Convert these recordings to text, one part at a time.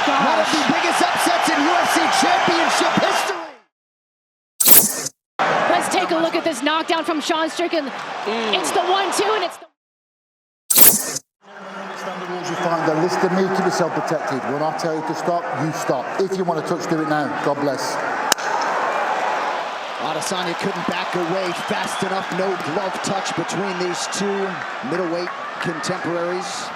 gosh. One of the biggest upsets in UFC championship history. Let's take a look at this knockdown from Sean Strickland. It's the 1-2 and it's the... Understand the rules you find there. Listen to me, keep yourself protected. When I tell you to stop, you stop. If you want to touch, do it now. God bless. Adesanya couldn't back away fast enough. No glove touch between these two middleweight contemporaries.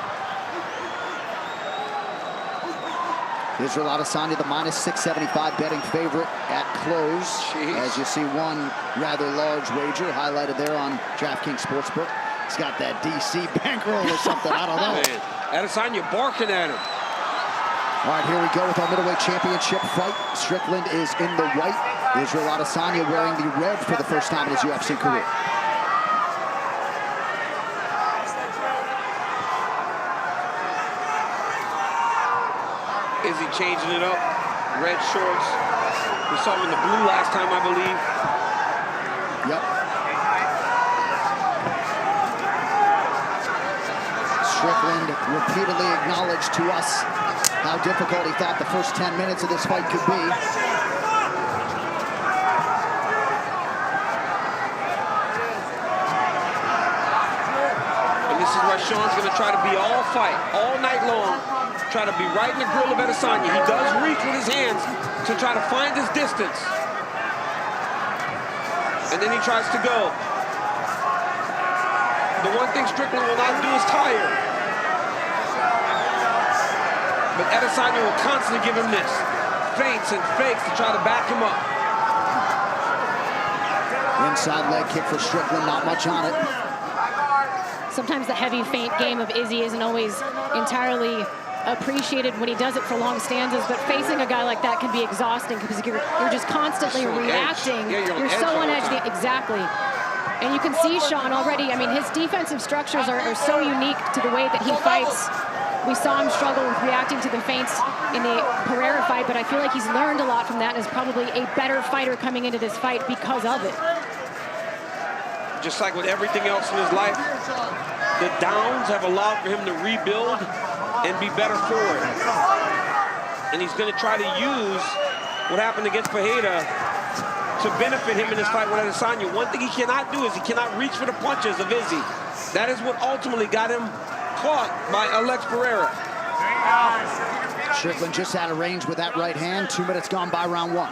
Israel Adesanya, the minus 675 betting favorite at close. Jeez. As you see, one rather large wager highlighted there on DraftKings Sportsbook. He's got that DC bankroll or something, I don't know. Man, Adesanya barking at him. All right, here we go with our middleweight championship fight. Strickland is in the white. Israel Adesanya wearing the red for the first time in his UFC career. Is he changing it up? Red shorts. We saw him in the blue last time, I believe. Yep. Strickland repeatedly acknowledged to us how difficult he thought the first 10 minutes of this fight could be. And this is where Sean's going to try to be all fight, all night long. Try to be right in the grill of Adesanya. He does reach with his hands to try to find his distance. And then he tries to go. The one thing Strickland will not do is tire. But Adesanya will constantly give him this. Feints and fakes to try to back him up. Inside leg kick for Strickland, not much on it. Sometimes the heavy feint game of Izzy isn't always entirely appreciated when he does it for long stanzas, but facing a guy like that can be exhausting because you're just constantly reacting. Yeah, you're so on edge. Exactly. And you can see Sean already. I mean, his defensive structures are so unique to the way that he fights. We saw him struggle with reacting to the feints in the Pereira fight, but I feel like he's learned a lot from that and is probably a better fighter coming into this fight because of it. Just like with everything else in his life, the downs have allowed for him to rebuild and be better for it. And he's going to try to use what happened against Pereira to benefit him in this fight with Adesanya. One thing he cannot do is he cannot reach for the punches of Izzy. That is what ultimately got him caught by Alex Pereira. Strickland just out of range with that right hand. 2 minutes gone by round one.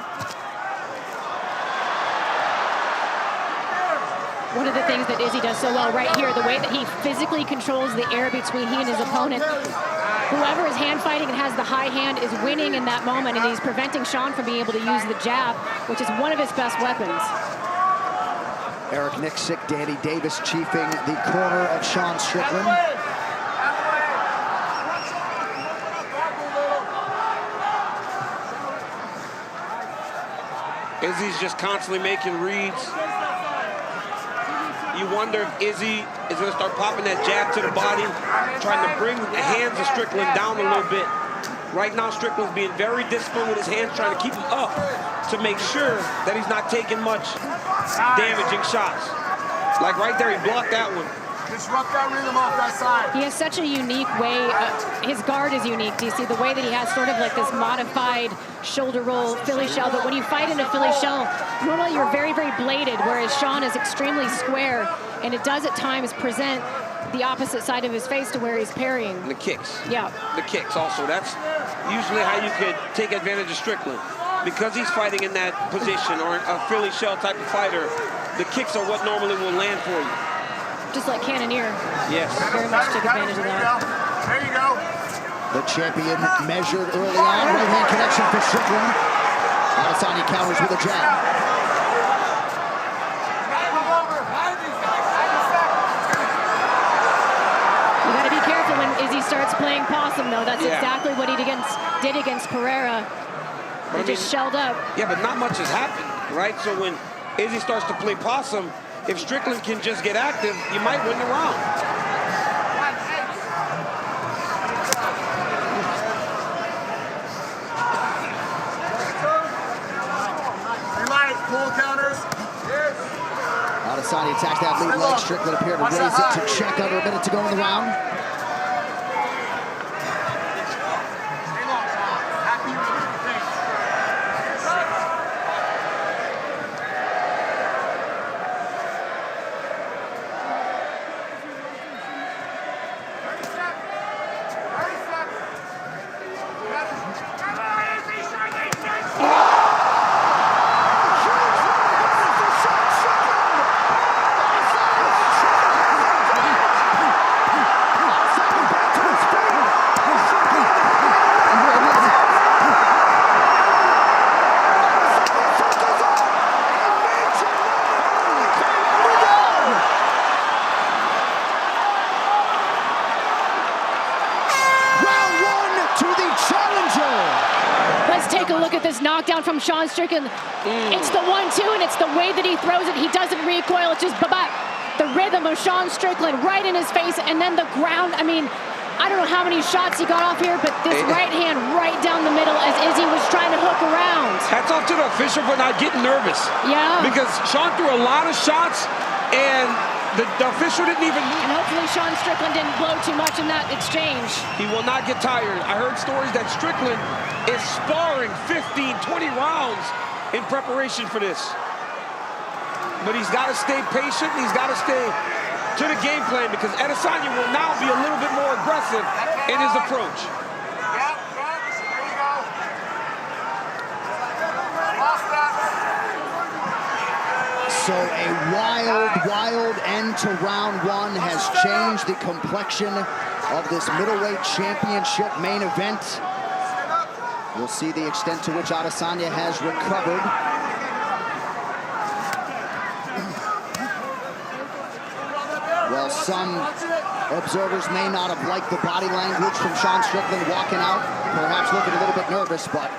One of the things that Izzy does so well right here, the way that he physically controls the air between he and his opponent. Whoever is hand fighting and has the high hand is winning in that moment, and he's preventing Sean from being able to use the jab, which is one of his best weapons. Eric Nixick, Danny Davis chiefing the corner of Sean Strickland. Izzy's just constantly making reads. You wonder if Izzy is going to start popping that jab to the body, trying to bring the hands of Strickland down a little bit. Right now, Strickland's being very disciplined with his hands, trying to keep him up to make sure that he's not taking much damaging shots. Like right there, he blocked that one. Disrupt that rhythm off that side. He has such a unique way. His guard is unique. Do you see the way that he has sort of like this modified shoulder roll Philly shell? But when you fight in a Philly shell, normally you're very, very bladed, whereas Sean is extremely square, and it does at times present the opposite side of his face to where he's parrying. And the kicks. Yeah. The kicks also. That's usually how you could take advantage of Strickland. Because he's fighting in that position, or a Philly shell type of fighter, the kicks are what normally will land for you. Just like Cannonier. Yes. Very much took advantage of that. There you go. The champion measured early on. Right hand connection for Strickland. Adesanya counters with a jab. You got to be careful when Izzy starts playing possum, though. That's exactly what he did against Pereira. He just shelled up. Yeah, but not much has happened, right? So when Izzy starts to play possum, if Strickland can just get active, you might win the round. Relax, pull counters. Adesanya attacks that lead leg. Strickland appeared to raise it to check under a minute to go in the round. at this knockdown from Sean Strickland. It's the 1-2, and it's the way that he throws it. He doesn't recoil. It's just ba-ba. The rhythm of Sean Strickland right in his face, and then the ground. I mean, I don't know how many shots he got off here, but this right hand right down the middle as Izzy was trying to hook around. Hats off to the official for not getting nervous. Yeah. Because Sean threw a lot of shots, and the official didn't even move. And hopefully Sean Strickland didn't blow too much in that exchange. He will not get tired. I heard stories that Strickland is sparring 15, 20 rounds in preparation for this. But he's got to stay patient. He's got to stay to the game plan because Adesanya will now be a little bit more aggressive in his approach. So a wild end to round one has changed the complexion of this middleweight championship main event. We'll see the extent to which Adesanya has recovered. Well, some observers may not have liked the body language from Sean Strickland walking out, perhaps looking a little bit nervous, but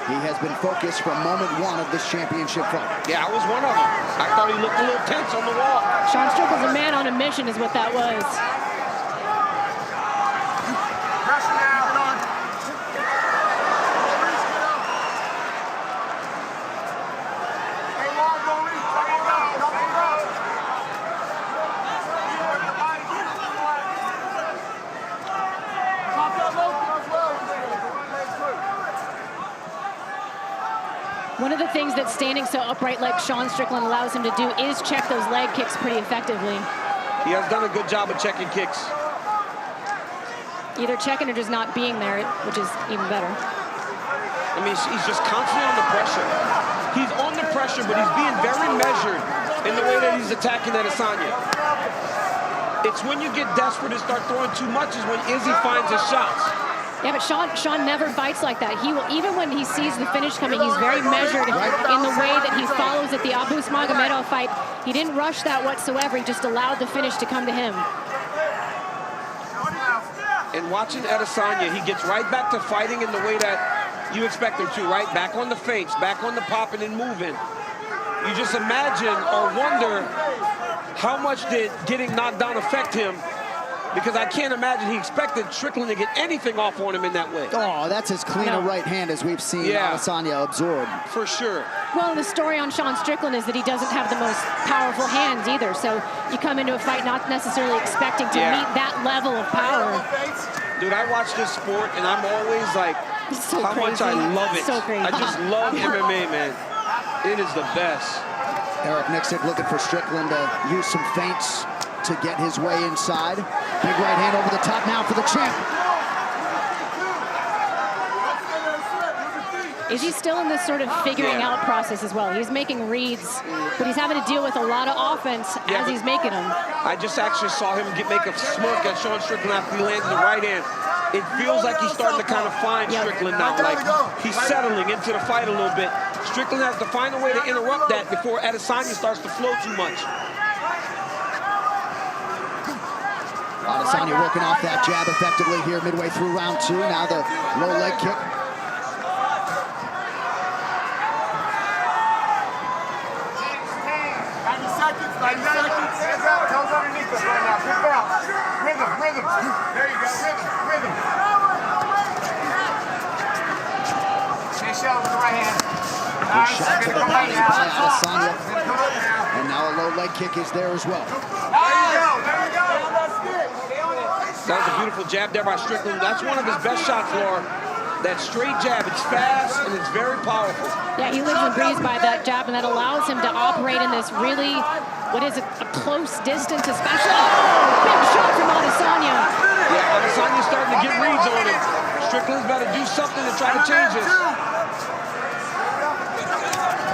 he has been focused from moment one of this championship fight. Yeah, I was one of them. I thought he looked a little tense on the wall. Sean Strickland's a man on a mission is what that was. One of the things that standing so upright like Sean Strickland allows him to do is check those leg kicks pretty effectively. He has done a good job of checking kicks. Either checking or just not being there, which is even better. I mean, he's just constantly under pressure. He's under pressure, but he's being very measured in the way that he's attacking Adesanya. It's when you get desperate and start throwing too much is when Izzy finds his shots. Yeah, but Sean never fights like that. He will, even when he sees the finish coming, he's very measured in the way that he follows at the Abus Magomedov fight. He didn't rush that whatsoever. He just allowed the finish to come to him. And watching Adesanya, he gets right back to fighting in the way that you expect him to, right? Back on the feints, back on the popping and moving. You just imagine or wonder how much did getting knocked down affect him, because I can't imagine he expected Strickland to get anything off on him in that way. Oh, that's as clean a right hand as we've seen Adesanya absorb. For sure. Well, the story on Sean Strickland is that he doesn't have the most powerful hands either. So you come into a fight not necessarily expecting to meet that level of power. Dude, I watch this sport and I'm always like, how much I love it. So crazy. I just love MMA, man. It is the best. Eric Nixon looking for Strickland to use some feints to get his way inside. Big right hand over the top now for the champ. Is he still in this sort of figuring out process as well? He's making reads, but he's having to deal with a lot of offense as he's making them. I just actually saw him make a smirk at Sean Strickland after he landed the right hand. It feels like he's starting to kind of find Strickland now. Like he's settling into the fight a little bit. Strickland has to find a way to interrupt that before Adesanya starts to flow too much. Adesanya working off that jab effectively here midway through round two. Now the low leg kick. 90 seconds. Hands out. Toes underneath us right now. Good bounce. Rhythm, rhythm. There you go. Rhythm, rhythm. Chase out with the right hand. Good shot to the body by Adesanya. And now a low leg kick is there as well. There you go. There you go. That was a beautiful jab there by Strickland. That's one of his best shots, Laura. That straight jab, it's fast and it's very powerful. Yeah, he lives and breathes by that jab, and that allows him to operate in this really, what is it, a close distance, especially. Oh, big shot from Adesanya. Yeah, Adesanya's starting to get reads on him. Strickland's got to do something to try to change this.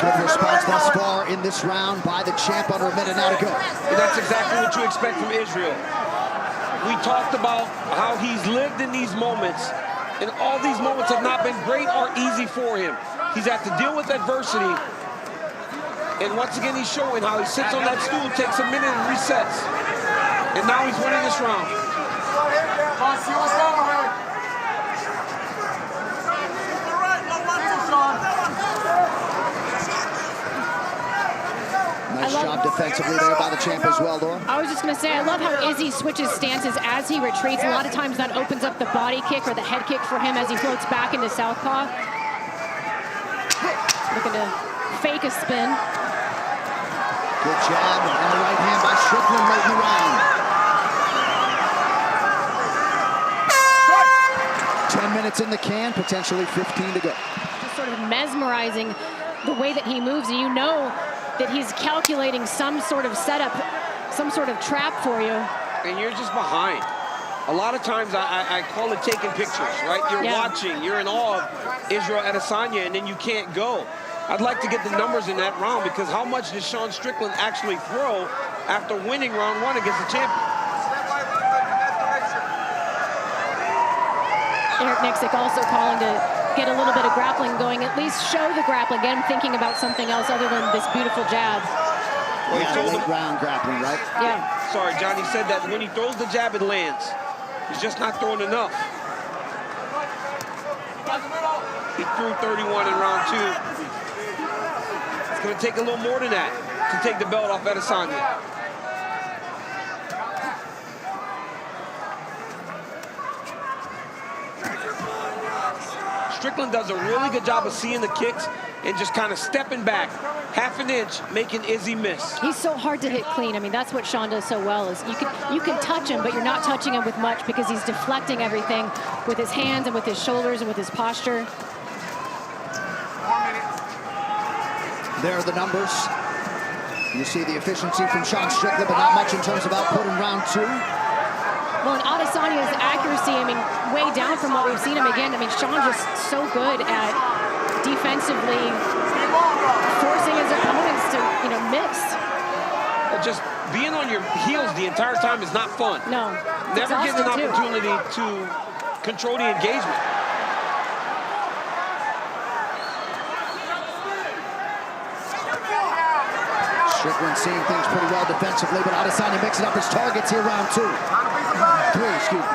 Good response thus far in this round by the champ. Under a minute now to go. And that's exactly what you expect from Israel. We talked about how he's lived in these moments, and all these moments have not been great or easy for him. He's had to deal with adversity. And once again, he's showing how he sits on that stool, takes a minute and resets. And now he's winning this round. See what's going on. defensively there by the champ as well, Laura. I was just going to say, I love how Izzy switches stances as he retreats. A lot of times that opens up the body kick or the head kick for him as he floats back into southpaw. Looking to fake a spin. Good jab and a right hand by Strickland late in the round. 10 minutes in the can, potentially 15 to go. Just sort of mesmerizing the way that he moves, and you know that he's calculating some sort of setup, some sort of trap for you. And you're just behind. A lot of times I call it taking pictures, right? You're watching, you're in awe of Israel Adesanya, and then you can't go. I'd like to get the numbers in that round, because how much did Sean Strickland actually throw after winning round 1 against the champion? Eric Nixick also calling to get a little bit of grappling going, at least show the grappling, get him thinking about something else other than this beautiful jab. Well, yeah, late round grappling, right? Yeah. Sorry, Johnny said that when he throws the jab, it lands. He's just not throwing enough. He threw 31 in round 2. It's going to take a little more than that to take the belt off Adesanya. Strickland does a really good job of seeing the kicks and just kind of stepping back half an inch, making Izzy miss. He's so hard to hit clean. I mean, that's what Sean does so well, is you can touch him, but you're not touching him with much because he's deflecting everything with his hands and with his shoulders and with his posture. There are the numbers. You see the efficiency from Sean Strickland, but not much in terms of output in round 2. Well, and Adesanya's accuracy, I mean, way down from what we've seen him again. I mean, Sean's just so good at defensively forcing his opponents to, miss. Just being on your heels the entire time is not fun. No. Never getting an opportunity to control the engagement. Strickland seeing things pretty well defensively, but Adesanya mixing up his targets here round 2. 3, excuse me.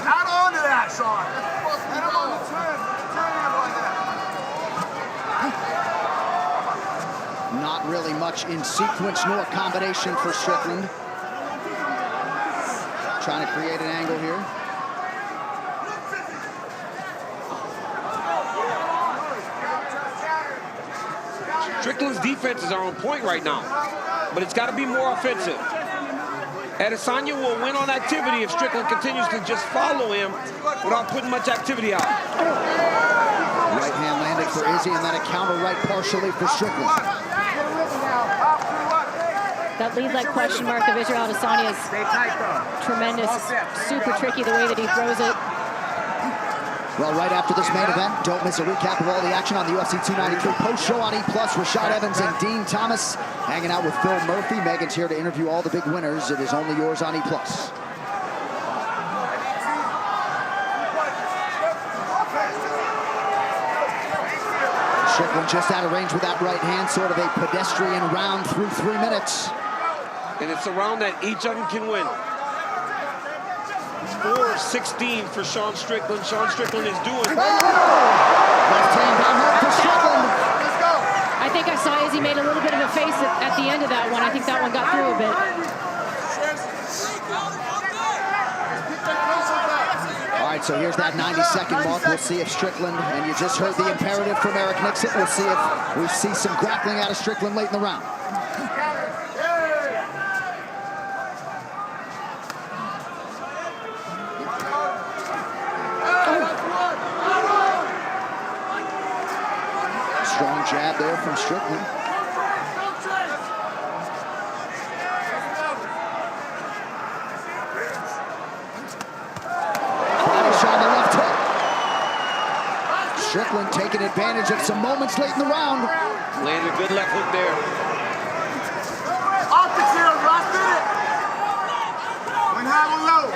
Not onto that, Sean. Hit him on the turn. Turn him like that. Not really much in sequence nor combination for Strickland. Trying to create an angle here. Strickland's defenses are on point right now, but it's got to be more offensive. Adesanya will win on activity if Strickland continues to just follow him without putting much activity out. Right hand landed for Izzy, and then a counter right partially for Strickland. That lead leg question mark of Israel Adesanya is tremendous. Super tricky the way that he throws it. Well, right after this main event, don't miss a recap of all the action on the UFC 293 post-show on E+. Rashad Evans and Dean Thomas hanging out with Phil Murphy. Megan's here to interview all the big winners. It is only yours on E+. Strickland just out of range with that right hand, sort of a pedestrian round through 3 minutes. And it's a round that each of them can win. 4-16 for Sean Strickland. Sean Strickland is doing. Left hand down hard for Strickland. Let's go. I think I saw Izzy made a little bit of a face at the end of that one. I think that one got through a bit. All right, so here's that 90-second mark. We'll see if Strickland, and you just heard the imperative from Eric Nixick, we'll see if we see some grappling out of Strickland late in the round. Strong jab there from Strickland. Body shot on the left hook. Strickland taking advantage of some moments late in the round. Landed a good left hook there. Optics here, last minute. Went high and low.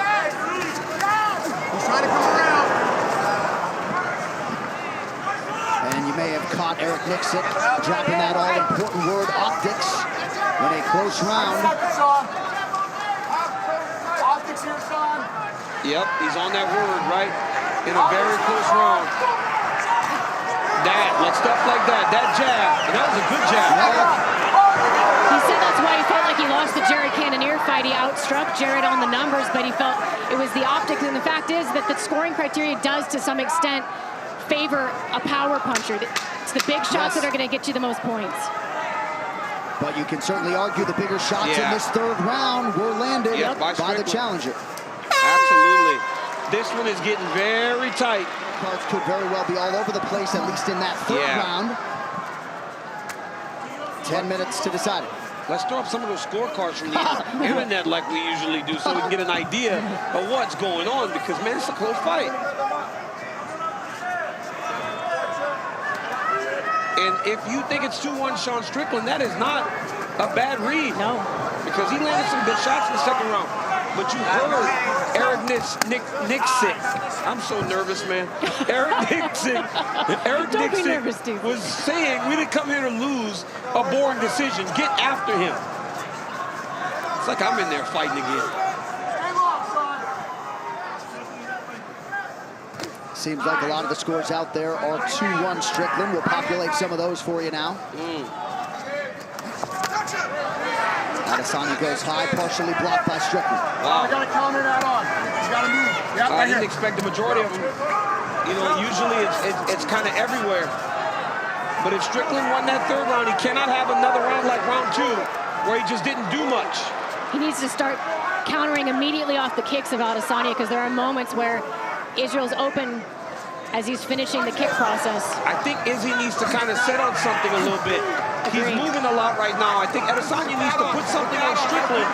He's trying to come around. And you may have caught Eric Nixick dropping that all-important word, optics, in a close round. Optics here, Sean. Yep, he's on that word, right? In a very close round. Like stuff like that, that jab, and that was a good jab. He said that's why he felt like he lost the Jared Cannonier fight. He outstruck Jared on the numbers, but he felt it was the optics. And the fact is that the scoring criteria does, to some extent, favor a power puncher. It's the big shots that are going to get you the most points. But you can certainly argue the bigger shots in this third round were landed by the challenger. Absolutely. This one is getting very tight. Cards could very well be all over the place, at least in that third round. 10 minutes to decide it. Let's throw up some of those scorecards from the internet like we usually do so we can get an idea of what's going on, because, man, it's a close fight. And if you think it's 2-1 Sean Strickland, that is not a bad read. No. Because he landed some good shots in the second round. But you heard Eric Nixon. I'm so nervous, man. Eric Nixon was saying we didn't come here to lose a boring decision. Get after him. It's like I'm in there fighting again. Seems like a lot of the scores out there are 2-1 Strickland. We'll populate some of those for you now. Adesanya goes high, partially blocked by Strickland. Wow. You gotta counter that on. You gotta move. I didn't expect the majority of them. You know, usually it's kind of everywhere. But if Strickland won that third round, he cannot have another round like round 2, where he just didn't do much. He needs to start countering immediately off the kicks of Adesanya, because there are moments where Israel's open as he's finishing the kick process. I think Izzy needs to kind of set on something a little bit. He's moving a lot right now. I think Adesanya needs to put something on Strickland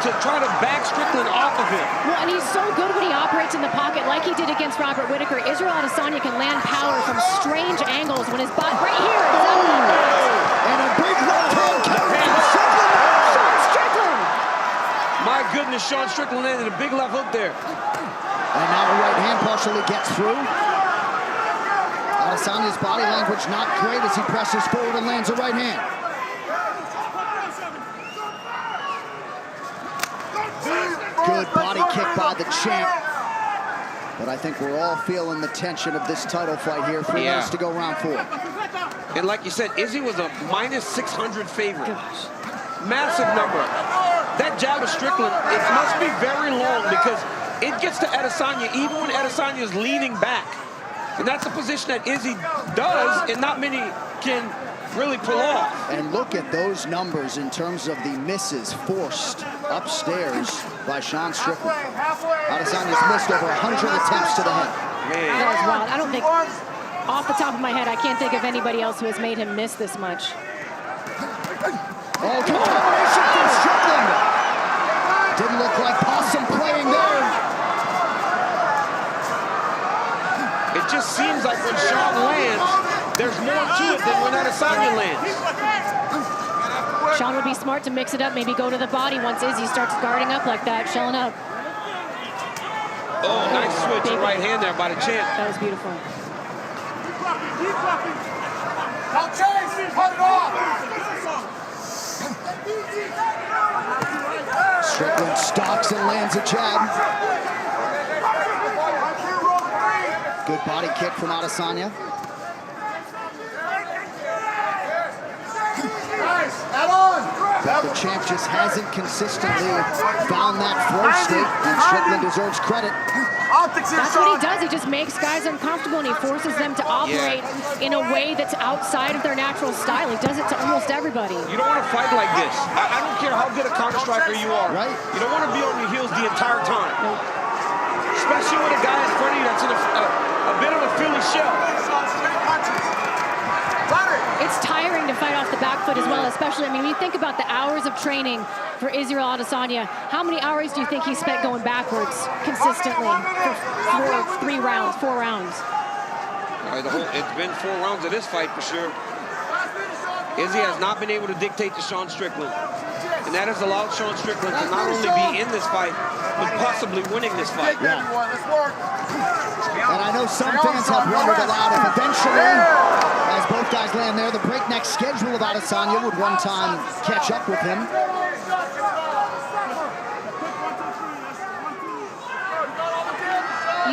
to try to back Strickland off of him. Well, and he's so good when he operates in the pocket like he did against Robert Whittaker. Israel Adesanya can land power from strange angles when his body, right here, and a big left hand counter from Sean Strickland. My goodness, Sean Strickland landed a big left hook there. And now a right hand partially gets through. Adesanya's body language not great as he presses forward and lands a right hand. Good body kick by the champ. But I think we're all feeling the tension of this title fight here. 3 minutes to go, round 4. And like you said, Izzy was a minus 600 favorite. Massive number. That jab of Strickland, it must be very long, because it gets to Adesanya even when Adesanya is leaning back. And that's a position that Izzy does, and not many can really pull off. And look at those numbers in terms of the misses forced upstairs by Sean Strickland. Adesanya's missed over 100 attempts to the head. Man. That was wild. I don't think, off the top of my head, I can't think of anybody else who has made him miss this much. Oh, combination from Strickland. Didn't look like possum playing there. It just seems like when Sean lands, there's more to it than when Adesanya lands. Sean would be smart to mix it up, maybe go to the body once Izzy starts guarding up like that, shelling up. Oh, nice switch to right hand there by the champ. That was beautiful. Don't chase, cut it off. Strickland stalks and lands a jab. Good body kick from Adesanya. But the champ just hasn't consistently found that flow state, and Strickland deserves credit. That's what he does. He just makes guys uncomfortable, and he forces them to operate in a way that's outside of their natural style. He does it to almost everybody. You don't want to fight like this. I don't care how good a counter striker you are. Right. You don't want to be on your heels the entire time. Nope. Especially with a guy in front of you that's in a bit of a Philly shell. It's tiring to fight off the back foot as well, especially, I mean, when you think about the hours of training for Israel Adesanya, how many hours do you think he spent going backwards consistently for 4 rounds? It's been 4 rounds of this fight for sure. Izzy has not been able to dictate to Sean Strickland. And that has allowed Sean Strickland to not only be in this fight, but possibly winning this fight. Yeah. And I know some fans have wondered aloud if eventually, as both guys land there, the breakneck schedule of Adesanya would one time catch up with him.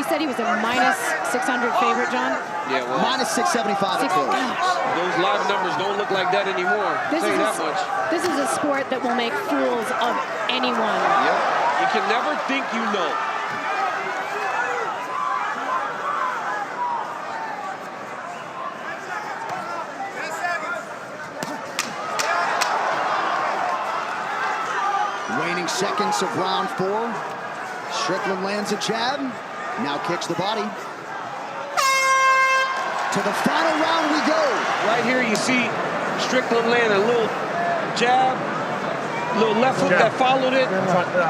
just said he was a minus 600 favorite, John? Yeah, well, Minus 675 at close. those live numbers don't look like that anymore. I'll tell you that much. This is a sport that will make fools of anyone. Yep. You can never think you know. Waning seconds of round 4. Strickland lands a jab, now kicks the body. To the final round we go. Right here you see Strickland land a little jab, little left hook that followed it.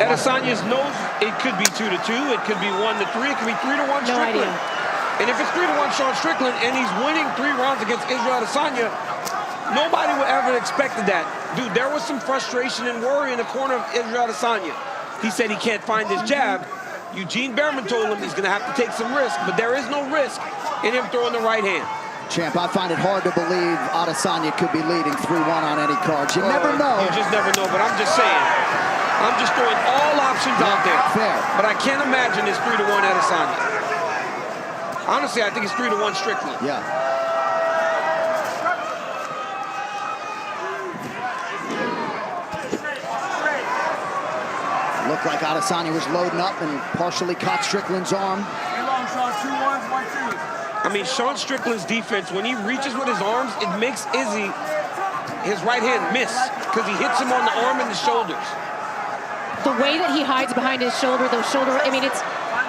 Adesanya's nose, it could be 2-2, it could be 1-3, it could be 3-1 No Strickland. idea. And if it's 3-1 Sean Strickland and he's winning 3 rounds against Israel Adesanya, nobody would ever expected that. Dude, there was some frustration and worry in the corner of Israel Adesanya. He said he can't find his jab. Eugene Behrman told him he's going to have to take some risk, but there is no risk in him throwing the right hand. Champ, I find it hard to believe Adesanya could be leading 3-1 on any cards. You never know. You just never know, but I'm just saying. I'm just throwing all options out there. Fair. But I can't imagine it's 3-1 Adesanya. Honestly, I think it's 3-1 Strickland. Yeah. Looked like Adesanya was loading up and partially caught Strickland's arm. I mean, Sean Strickland's defense, when he reaches with his arms, it makes Izzy, his right hand, miss because he hits him on the arm and the shoulders. The way that he hides behind his shoulder, I mean,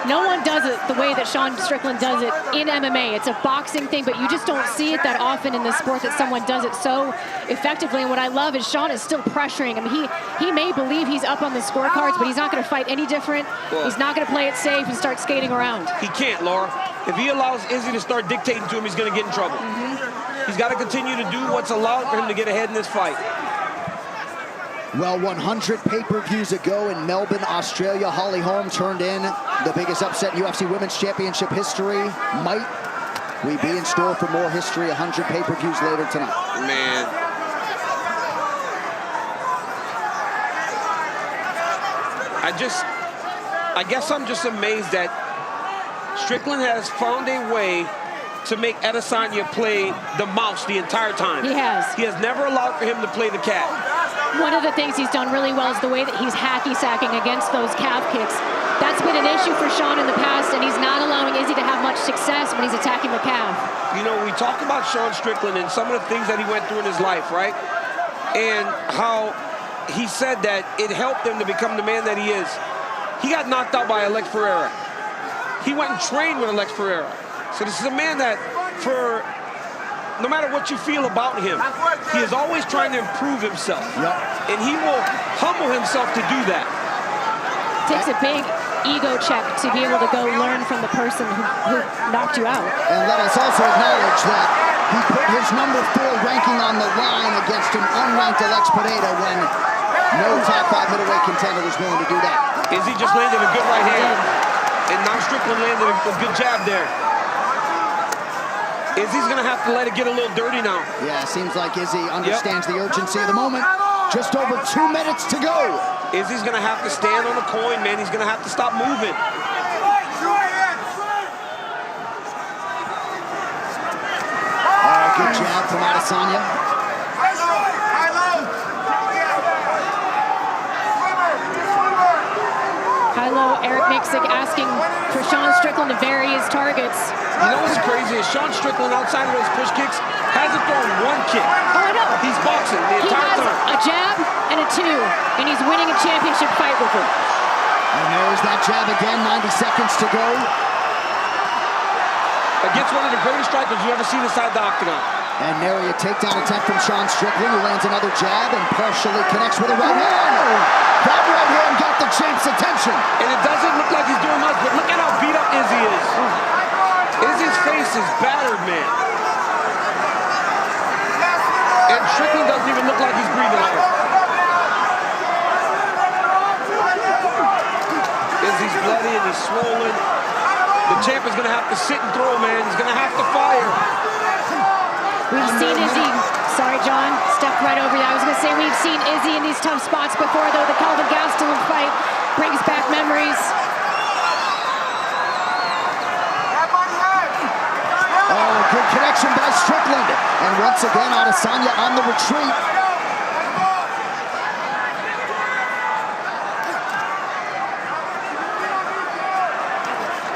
no one does it the way that Sean Strickland does it in MMA. It's a boxing thing, but you just don't see it that often in the sport that someone does it so effectively. And what I love is Sean is still pressuring him. He may believe he's up on the scorecards, but he's not going to fight any different. He's not going to play it safe and start skating around. He can't, Laura. If he allows Izzy to start dictating to him, he's going to get in trouble. He's got to continue to do what's allowed for him to get ahead in this fight. Well, 100 pay-per-views ago in Melbourne, Australia, Holly Holm turned in the biggest upset in UFC Women's Championship history. Might we be in store for more history 100 pay-per-views later tonight? Man. I guess I'm just amazed that Strickland has found a way to make Adesanya play the mouse the entire time. He has. He has never allowed for him to play the cat. One of the things he's done really well is the way that he's hacky-sacking against those calf kicks. That's been an issue for Sean in the past, and he's not allowing Izzy to have much success when he's attacking the calf. You know, we talk about Sean Strickland and some of the things that he went through in his life, right? And how he said that it helped him to become the man that he is. He got knocked out by Alex Pereira. He went and trained with Alex Pereira. So this is a man that, no matter what you feel about him, he is always trying to improve himself. Yep. And he will humble himself to do that. Takes a big ego check to be able to go learn from the person who knocked you out. And let us also acknowledge that he put his number 4 ranking on the line against an unranked Alex Pereira when no top 5 middleweight contender was willing to do that. Izzy just landed a good right hand. And now Strickland landed a good jab there. Izzy's going to have to let it get a little dirty now. Yeah, seems like Izzy understands the urgency of the moment. Just over 2 minutes to go. Izzy's going to have to stand on the coin, man. He's going to have to stop moving. Good jab from Adesanya. High-low, Eric Miksic asking for Sean Strickland to vary his targets. You know what's crazy is Sean Strickland, outside of those push kicks, hasn't thrown 1 kick. Oh, I know. He's boxing the entire time. He has a jab and a 2, and he's winning a championship fight with it. And there's that jab again, 90 seconds to go. Against one of the greatest strikers you've ever seen inside the Octagon. And nary a takedown attempt from Sean Strickland, who lands another jab and partially connects with a right hand. That right hand got the champ's attention. And it doesn't look like he's doing much, but look at how beat up Izzy is. Izzy's face is battered, man. And Strickland doesn't even look like he's breathing hard. Izzy's bloody and he's swollen. The champ is going to have to sit and throw, man. He's going to have to fire. We've seen Izzy, sorry John, stepped right over that. I was going to say we've seen Izzy in these tough spots before, though. The Kelvin Gastelum fight brings back memories. connection by Strickland. And once again, Adesanya on the retreat.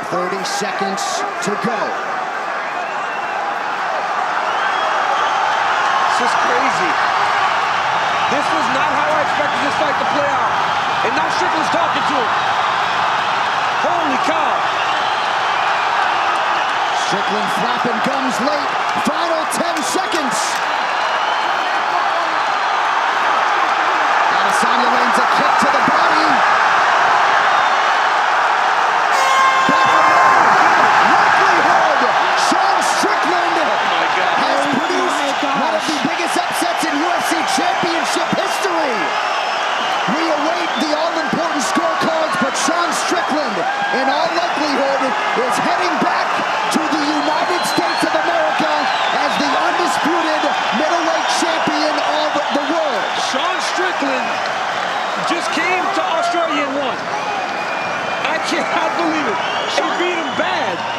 30 seconds to go. This is crazy. This was not how I expected this fight to play out. And now Strickland's talking to him. Holy cow. Strickland flapping gums late. Final 10 seconds. Adesanya lands a kick to the body. Likelihood. Sean Strickland has produced one of the biggest upsets in UFC championship history. We await the all-important scorecards, but Sean Strickland, in all likelihood, is heading back to the United States of America as the undisputed middleweight champion of the world. Sean Strickland just came to Australia and won. I cannot believe it. He beat him bad.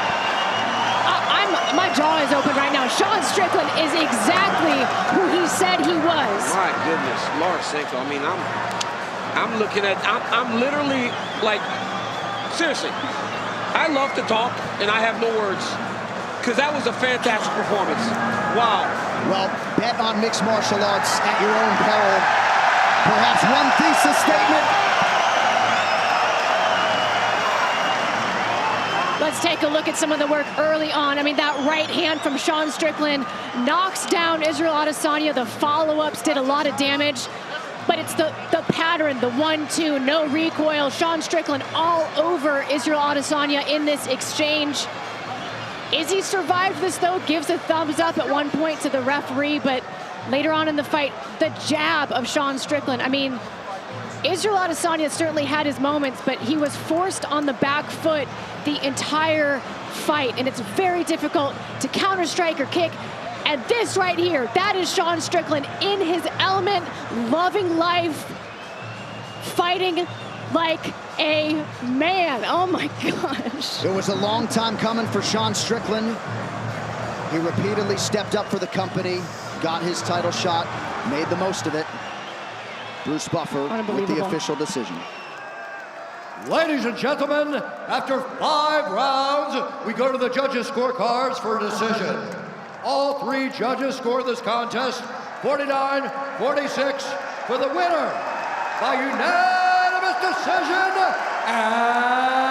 My jaw is open right now. Sean Strickland is exactly who he said he was. My goodness, Lord Cinco. I mean, I'm looking at, I'm literally like, seriously, I love to talk and I have no words because that was a fantastic performance. Wow. Well, bet on mixed martial arts at your own peril. Perhaps one thesis statement. Let's take a look at some of the work early on. I mean, that right hand from Sean Strickland knocks down Israel Adesanya. The follow-ups did a lot of damage. But it's the pattern, the 1-2, no recoil. Sean Strickland all over Israel Adesanya in this exchange. Is he survived this, though? Gives a thumbs up at one point to the referee, but later on in the fight, the jab of Sean Strickland. I mean, Israel Adesanya certainly had his moments, but he was forced on the back foot the entire fight, and it's very difficult to counter-strike or kick. And this right here, that is Sean Strickland in his element, loving life, fighting like a man. Oh my gosh. It was a long time coming for Sean Strickland. He repeatedly stepped up for the company, got his title shot, made the most of it. Bruce Buffer with the official decision. Ladies and gentlemen, after 5 rounds, we go to the judges' scorecards for a decision. All 3 judges score this contest 49-46 for the winner by unanimous decision and